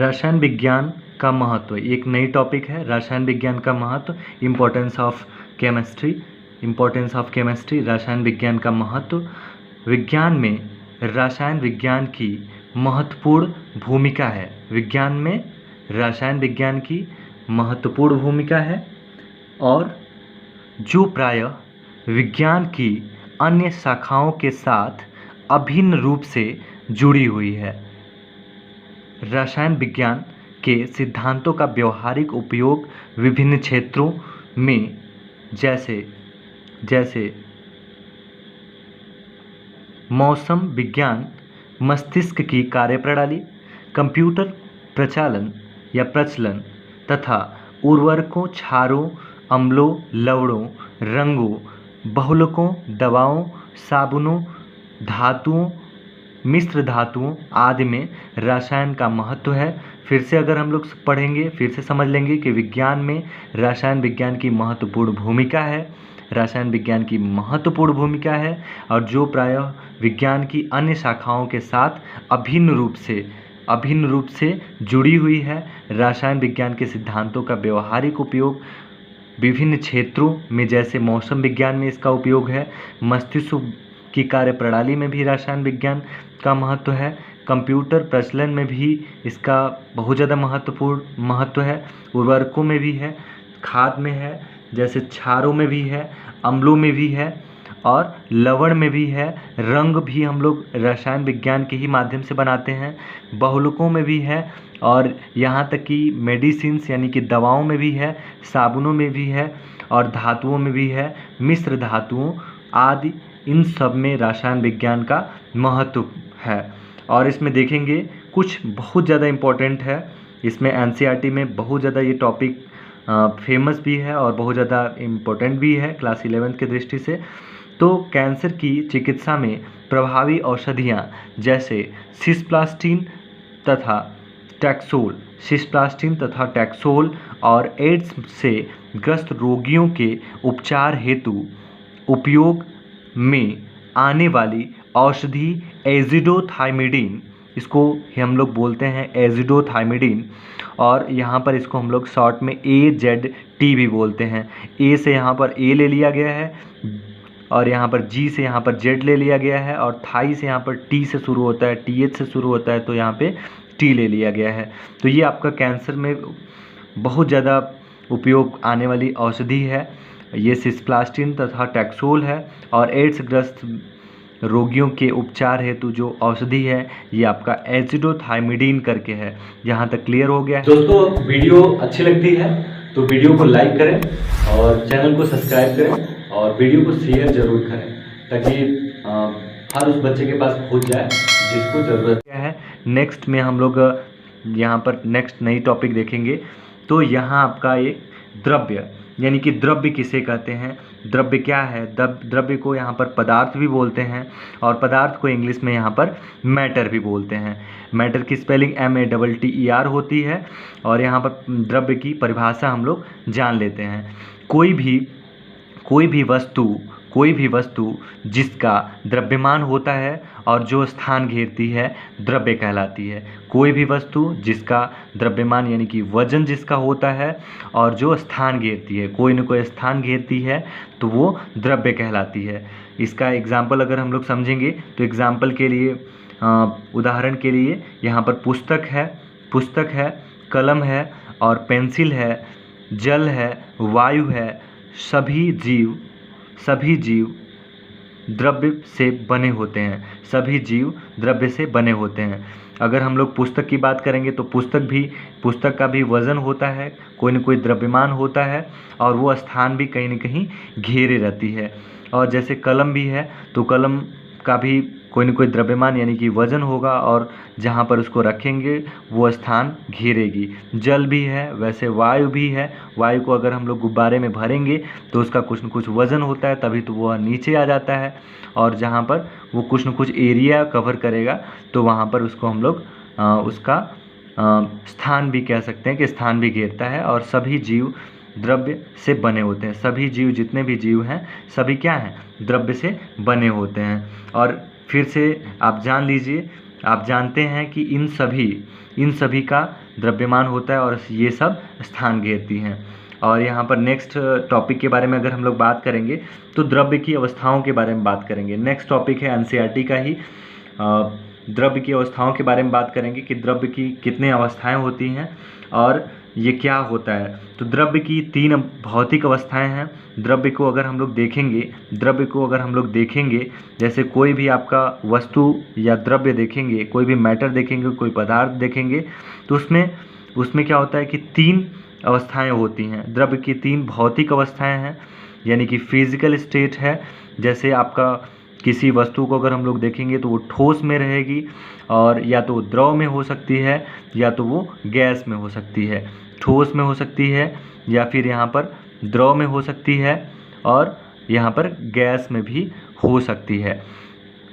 रसायन विज्ञान का महत्व, एक नई टॉपिक है रसायन विज्ञान का महत्व, importance of chemistry. Importance of chemistry, रसायन विज्ञान का महत्व। विज्ञान में रसायन विज्ञान की महत्वपूर्ण भूमिका है। विज्ञान में रसायन विज्ञान की महत्वपूर्ण भूमिका है और जो प्रायः विज्ञान की अन्य शाखाओं के साथ अभिन्न रूप से जुड़ी हुई है। रसायन विज्ञान के सिद्धांतों का व्यावहारिक उपयोग विभिन्न क्षेत्रों में जैसे मौसम विज्ञान, मस्तिष्क की कार्यप्रणाली, कंप्यूटर प्रचालन या प्रचलन तथा उर्वरकों, क्षारों, अम्लों, लवणों, रंगों, बहुलकों, दवाओं, साबुनों, धातुओं, मिश्र धातुओं आदि में रसायन का महत्व है। फिर से अगर हम लोग पढ़ेंगे, फिर से समझ लेंगे कि विज्ञान में रसायन विज्ञान की महत्वपूर्ण भूमिका है। रसायन विज्ञान की महत्वपूर्ण भूमिका है और जो प्रायः विज्ञान की अन्य शाखाओं के साथ अभिन्न रूप से जुड़ी हुई है। रसायन विज्ञान के सिद्धांतों का व्यावहारिक उपयोग विभिन्न क्षेत्रों में, जैसे मौसम विज्ञान में इसका उपयोग है, मस्तिष्क की कार्यप्रणाली में भी रसायन विज्ञान का महत्व है, कंप्यूटर प्रचलन में भी इसका बहुत ज़्यादा महत्व है, उर्वरकों में भी है, खाद में है, जैसे क्षारों में भी है, अम्लों में भी है और लवण में भी है, रंग भी हम लोग रसायन विज्ञान के ही माध्यम से बनाते हैं, बहुलकों में भी है और यहाँ तक कि मेडिसिन्स यानी कि दवाओं में भी है, साबुनों में भी है और धातुओं में भी है, मिश्र धातुओं आदि, इन सब में रसायन विज्ञान का महत्व है। और इसमें देखेंगे कुछ बहुत ज़्यादा इम्पोर्टेंट है। इसमें एनसीईआरटी में बहुत ज़्यादा ये टॉपिक फेमस भी है और बहुत ज़्यादा इम्पोर्टेंट भी है क्लास 11th की दृष्टि से। तो कैंसर की चिकित्सा में प्रभावी औषधियाँ जैसे सिस्प्लास्टिन तथा टैक्सोल और एड्स से ग्रस्त रोगियों के उपचार हेतु उपयोग में आने वाली औषधि एज़िडोथाइमिडीन, इसको हम लोग बोलते हैं एज़िडोथाइमिडीन और यहाँ पर इसको हम लोग शॉर्ट में AZT भी बोलते हैं। ए से यहाँ पर ए ले लिया गया है और यहाँ पर जी से यहाँ पर जेड ले लिया गया है और थाई से यहाँ पर टी से शुरू होता है, TH से शुरू होता है, तो यहाँ पे टी ले लिया गया है। तो ये आपका कैंसर में बहुत ज़्यादा उपयोग आने वाली औषधि है। ये सिस्प्लास्टिन तथा टैक्सोल है और एड्स ग्रस्त रोगियों के उपचार हेतु जो औषधि है ये आपका एज़िडोथाइमिडीन करके है। यहाँ तक क्लियर हो गया है? दोस्तों, वीडियो अच्छी लगती है तो वीडियो को लाइक करें और चैनल को सब्सक्राइब करें और वीडियो को शेयर जरूर करें ताकि हर उस बच्चे के पास पहुँच जाए जिसको ज़रूरत है। नेक्स्ट में हम लोग यहाँ पर नेक्स्ट नई टॉपिक देखेंगे। तो यहाँ आपका एक द्रव्य, यानी कि द्रव्य किसे कहते हैं, द्रव्य क्या है, द्रव्य को यहाँ पर पदार्थ भी बोलते हैं और पदार्थ को इंग्लिश में यहाँ पर मैटर भी बोलते हैं। मैटर की स्पेलिंग MATTER होती है और यहाँ पर द्रव्य की परिभाषा हम लोग जान लेते हैं। कोई भी वस्तु जिसका द्रव्यमान होता है और जो स्थान घेरती है द्रव्य कहलाती है। कोई भी वस्तु जिसका द्रव्यमान यानी कि वजन जिसका होता है और जो स्थान घेरती है, कोई न कोई स्थान घेरती है, तो वो द्रव्य कहलाती है। इसका एग्जाम्पल अगर हम लोग समझेंगे तो एग्जाम्पल के लिए उदाहरण के लिए यहाँ पर पुस्तक है, कलम है और पेंसिल है, जल है, वायु है। सभी जीव द्रव्य से बने होते हैं। सभी जीव द्रव्य से बने होते हैं। अगर हम लोग पुस्तक की बात करेंगे तो पुस्तक का भी वज़न होता है, कोई न कोई द्रव्यमान होता है और वो स्थान भी कहीं न कहीं घेरे रहती है। और जैसे कलम भी है तो कलम का भी कोई न कोई द्रव्यमान यानी कि वज़न होगा और जहाँ पर उसको रखेंगे वो स्थान घेरेगी। जल भी है, वैसे वायु भी है। वायु को अगर हम लोग गुब्बारे में भरेंगे तो उसका कुछ न कुछ वज़न होता है, तभी तो वह नीचे आ जाता है और जहाँ पर वो कुछ न कुछ एरिया कवर करेगा तो वहाँ पर उसको हम लोग उसका स्थान भी कह सकते हैं कि स्थान भी घेरता है। और सभी जीव द्रव्य से बने होते हैं। सभी जीव, जितने भी जीव हैं, सभी क्या हैं, द्रव्य से बने होते हैं। और फिर से आप जान लीजिए आप जानते हैं कि इन सभी का द्रव्यमान होता है और ये सब स्थान घेरती हैं। और यहाँ पर नेक्स्ट टॉपिक के बारे में अगर हम लोग बात करेंगे तो द्रव्य की अवस्थाओं के बारे में बात करेंगे। नेक्स्ट टॉपिक है एनसीईआरटी का ही, द्रव्य की अवस्थाओं के बारे में बात करेंगे कि द्रव्य की कितने अवस्थाएं होती हैं और ये क्या होता है। तो द्रव्य की 3 भौतिक अवस्थाएं हैं। द्रव्य को अगर हम लोग देखेंगे, जैसे कोई भी आपका वस्तु या द्रव्य देखेंगे, कोई भी मैटर देखेंगे, कोई पदार्थ देखेंगे, तो उसमें क्या होता है कि 3 अवस्थाएं होती हैं। द्रव्य की 3 भौतिक अवस्थाएं हैं, यानी कि फिजिकल स्टेट है। जैसे आपका किसी वस्तु को अगर हम लोग देखेंगे तो वो ठोस में रहेगी, और या तो द्रव में हो सकती है या तो वो गैस में हो सकती है। ठोस में हो सकती है या फिर यहाँ पर द्रव में हो सकती है, और यहाँ पर गैस में भी हो सकती है।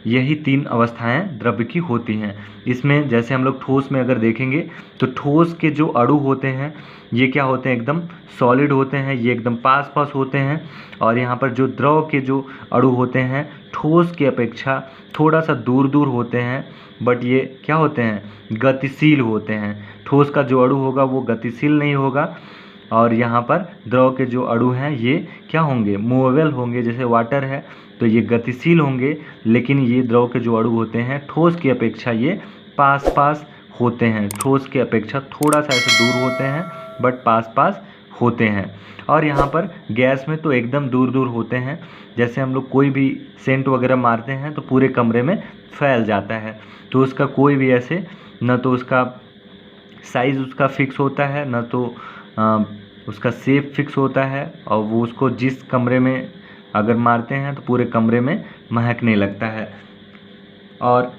यही 3 अवस्थाएं द्रव्य की होती हैं। इसमें जैसे हम लोग ठोस में अगर देखेंगे तो ठोस के जो अणु होते हैं ये क्या होते हैं, एकदम सॉलिड होते हैं, ये एकदम पास पास होते हैं। और यहाँ पर जो द्रव के जो अणु होते हैं ठोस की अपेक्षा थोड़ा सा दूर दूर होते हैं, बट ये क्या होते हैं, गतिशील होते हैं। ठोस का जो अणु होगा वो गतिशील नहीं होगा, और यहाँ पर द्रव के जो अणु हैं ये क्या होंगे, मूवेबल होंगे। जैसे वाटर है तो ये गतिशील होंगे, लेकिन ये द्रव के जो अणु होते हैं ठोस की अपेक्षा ये पास पास होते हैं। ठोस की अपेक्षा थोड़ा सा ऐसे दूर होते हैं, बट पास पास होते हैं। और यहाँ पर गैस में तो एकदम दूर दूर होते हैं। जैसे हम लोग कोई भी सेंट वगैरह मारते हैं तो पूरे कमरे में फैल जाता है, तो उसका कोई भी ऐसे न तो उसका साइज़ उसका फिक्स होता है, न तो उसका शेप फिक्स होता है, और वो उसको जिस कमरे में अगर मारते हैं तो पूरे कमरे में महकने लगता है। और